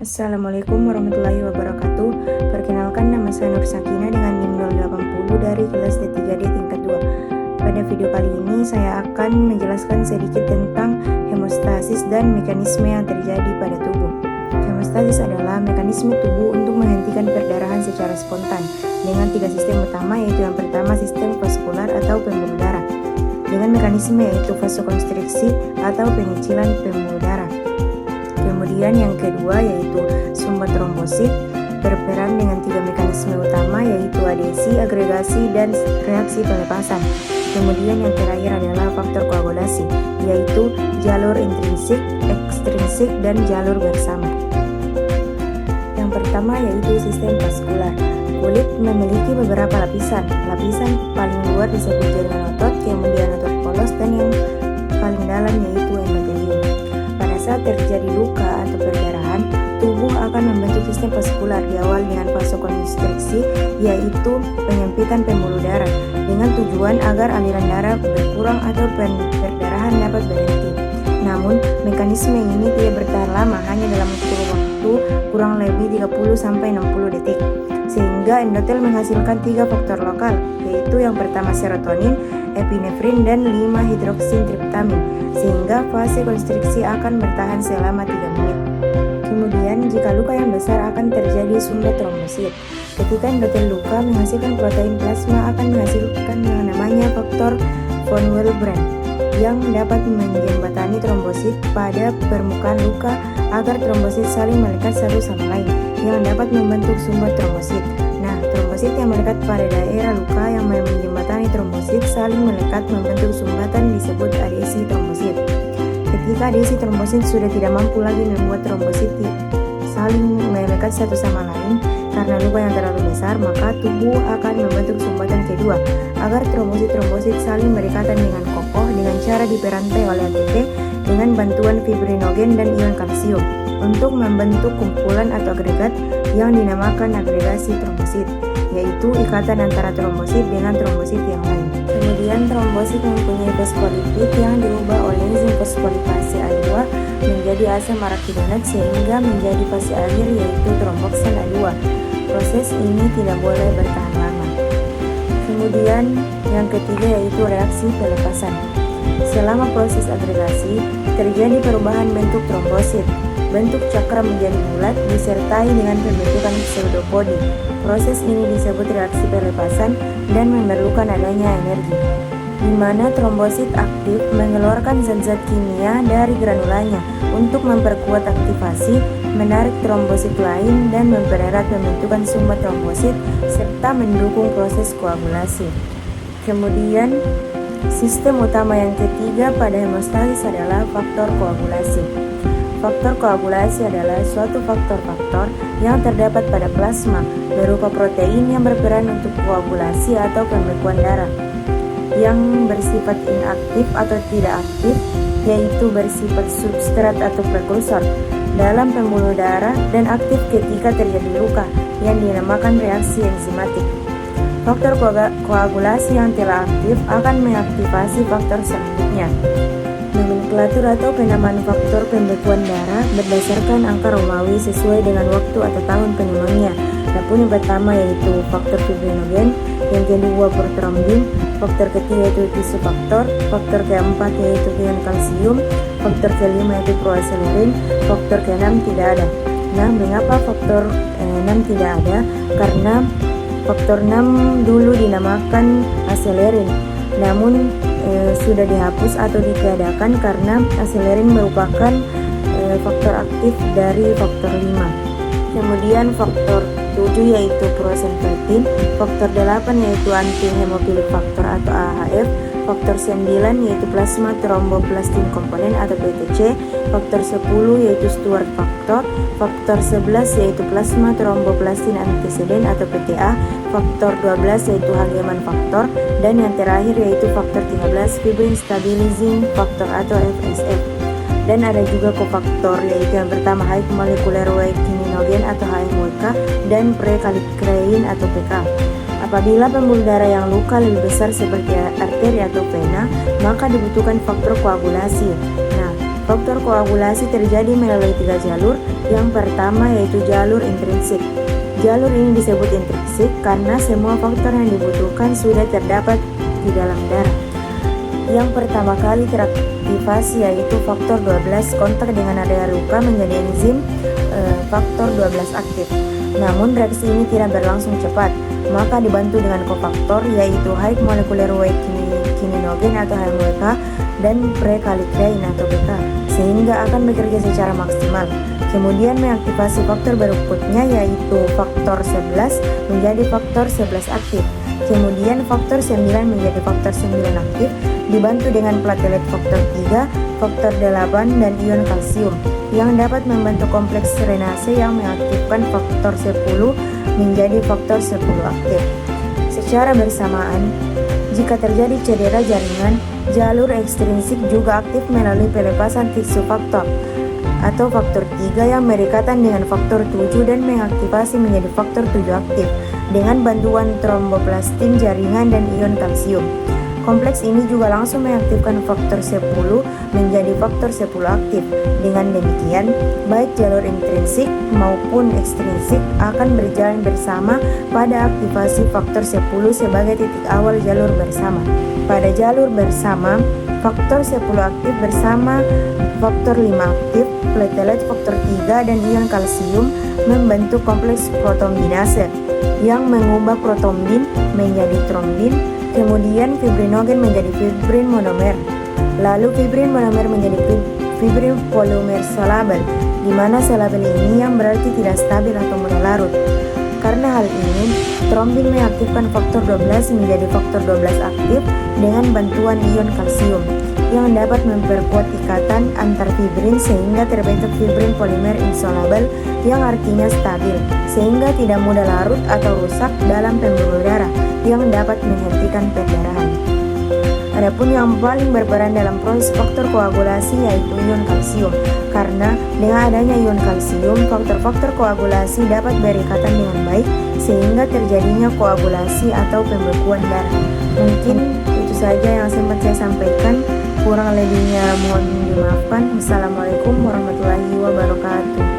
Assalamualaikum warahmatullahi wabarakatuh. Perkenalkan, nama saya Nur Sakina dengan NIM 080 dari kelas D3D tingkat 2. Pada video kali ini saya akan menjelaskan sedikit tentang hemostasis dan mekanisme yang terjadi pada tubuh. Hemostasis adalah mekanisme tubuh untuk menghentikan perdarahan secara spontan dengan 3 sistem utama, yaitu yang pertama sistem vaskular atau pembuluh darah dengan mekanisme yaitu vasokonstriksi atau pengecilan pembuluh darah. Kemudian yang kedua yaitu sumbat trombosit berperan dengan 3 mekanisme utama, yaitu adesi, agregasi, dan reaksi pelepasan. Kemudian yang terakhir adalah faktor koagulasi, yaitu jalur intrinsik, ekstrinsik, dan jalur bersama. Yang pertama yaitu sistem vaskular. Kulit memiliki beberapa lapisan. Lapisan paling luar disebut jaringan otot, kemudian otot polos, dan yang paling dalam yaitu endotelium. Pada saat terjadi luka atau perdarahan, tubuh akan membentuk sistem vaskular diawali dengan vasokonstriksi, yaitu penyempitan pembuluh darah dengan tujuan agar aliran darah berkurang atau perdarahan dapat berhenti. Namun, mekanisme ini tidak bertahan lama, hanya dalam waktu kurang lebih 30-60 detik. Sehingga endotel menghasilkan 3 faktor lokal, yaitu yang pertama serotonin, epinefrin, dan 5-hidroksintriptamin, sehingga fase konstriksi akan bertahan selama 3 menit. Kemudian jika luka yang besar akan terjadi sumbat trombosit. Ketika endotel luka menghasilkan protein plasma akan menghasilkan yang namanya faktor von Willebrand yang dapat menjembatani trombosit pada permukaan luka agar trombosit saling melekat satu sama lain yang dapat membentuk sumbat trombosit. Nah, trombosit yang melekat pada daerah luka yang menjembatani trombosit saling melekat membentuk sumbatan disebut adesi trombosit. Ketika adesi trombosit sudah tidak mampu lagi membuat trombosit saling melekat satu sama lain karena luka yang terlalu besar, maka tubuh akan membentuk sumbatan kedua agar trombosit saling berikatan dengan kokoh dengan cara diperantai oleh ATP dengan bantuan fibrinogen dan ion kalsium untuk membentuk kumpulan atau agregat yang dinamakan agregasi trombosit, yaitu ikatan antara trombosit dengan trombosit yang lain. Kemudian trombosit mempunyai fosfolipid yang diubah oleh enzim fosfolipase A2 menjadi asam arakidonet sehingga menjadi fase akhir yaitu tromboksan A2. Proses ini tidak boleh bertahan lama. Kemudian yang ketiga yaitu reaksi pelepasan. Selama proses agregasi, terjadi perubahan bentuk trombosit. Bentuk cakra menjadi bulat disertai dengan pembentukan pseudopodi. Proses ini disebut reaksi pelepasan dan memerlukan adanya energi, di mana trombosit aktif mengeluarkan zat-zat kimia dari granulanya untuk memperkuat aktivasi, menarik trombosit lain, dan mempererat pembentukan sumbat trombosit serta mendukung proses koagulasi. Kemudian, sistem utama yang ketiga pada hemostasis adalah faktor koagulasi. Faktor koagulasi adalah suatu faktor-faktor yang terdapat pada plasma berupa protein yang berperan untuk koagulasi atau pembekuan darah, yang bersifat inaktif atau tidak aktif, yaitu bersifat substrat atau prekursor dalam pembuluh darah dan aktif ketika terjadi luka yang dinamakan reaksi enzimatik. Faktor koagulasi yang telah aktif akan mengaktifasi faktor selanjutnya. Nomenklatur atau penamaan faktor pembekuan darah berdasarkan angka Romawi sesuai dengan waktu atau tahun pneumonia. Adapun yang pertama yaitu faktor fibrinogen, yang kedua prothrombin, faktor ketiga yaitu tisofaktor, faktor keempat yaitu ion kalsium, faktor kelima yaitu proacelerin, faktor keenam tidak ada. Nah, mengapa faktor 6 tidak ada? Karena faktor 6 dulu dinamakan acelerin, namun sudah dihapus atau ditiadakan karena acelerin merupakan faktor aktif dari faktor 5. Kemudian faktor 7 yaitu prosentertin, faktor 8 yaitu anti-hemofilik faktor atau AHF, faktor 9 yaitu plasma tromboplastin komponen atau PTC, faktor 10 yaitu Stewart faktor, faktor 11 yaitu plasma tromboplastin antecedent atau PTA, faktor 12 yaitu Hageman faktor, dan yang terakhir yaitu faktor 13 fibrin stabilizing faktor atau FSF. Dan ada juga kofaktor yaitu yang pertama high molecular weight kininogen atau HMWK dan prekallikrein atau PK. Apabila pembuluh darah yang luka lebih besar seperti arteri atau vena, maka dibutuhkan faktor koagulasi. Nah, Faktor koagulasi terjadi melalui 3 jalur. Yang pertama yaitu jalur intrinsik. Jalur ini disebut intrinsik karena semua faktor yang dibutuhkan sudah terdapat di dalam darah. Yang pertama kali teraktivasi yaitu faktor 12 kontak dengan area luka menjadi enzim faktor 12 aktif. Namun reaksi ini tidak berlangsung cepat, maka dibantu dengan kofaktor yaitu high molecular weight kininogen atau HMWK dan prekallikrein atau BK, sehingga akan bekerja secara maksimal. Kemudian mengaktifasi faktor berikutnya yaitu faktor 11 menjadi faktor 11 aktif. Kemudian faktor 9 menjadi faktor 9 aktif dibantu dengan platelet faktor 3, faktor 8 dan ion kalsium yang dapat membantu kompleks renase yang mengaktifkan faktor 10 menjadi faktor 10 aktif. Secara bersamaan, jika terjadi cedera jaringan, jalur ekstrinsik juga aktif melalui pelepasan tisu faktor atau faktor 3 yang berikatan dengan faktor 7 dan mengaktifasi menjadi faktor 7 aktif dengan bantuan tromboplastin jaringan dan ion kalsium. Kompleks ini juga langsung mengaktifkan faktor 10 menjadi faktor 10 aktif. Dengan demikian, baik jalur intrinsik maupun ekstrinsik akan berjalan bersama pada aktivasi faktor 10 sebagai titik awal jalur bersama. Pada jalur bersama, faktor 10 aktif bersama faktor 5 aktif, platelet faktor 3 dan ion kalsium membentuk kompleks protombinase yang mengubah protombin menjadi trombin. Kemudian fibrinogen menjadi fibrin monomer, lalu fibrin monomer menjadi fibrin polimer selabel, di mana selabel ini yang berarti tidak stabil atau mudah larut. Karena hal ini, trombin mengaktifkan faktor 12 menjadi faktor 12 aktif dengan bantuan ion kalsium yang dapat memperkuat ikatan antar fibrin sehingga terbentuk fibrin polimer insoluble yang artinya stabil, sehingga tidak mudah larut atau rusak dalam pembuluh darah yang dapat menghentikan perdarahan. Adapun yang paling berperan dalam proses faktor koagulasi yaitu ion kalsium, karena dengan adanya ion kalsium, faktor-faktor koagulasi dapat berikatan dengan baik sehingga terjadinya koagulasi atau pembekuan darah. Mungkin itu saja yang sempat saya sampaikan, kurang lebihnya mohon dimaafkan. Wassalamualaikum warahmatullahi wabarakatuh.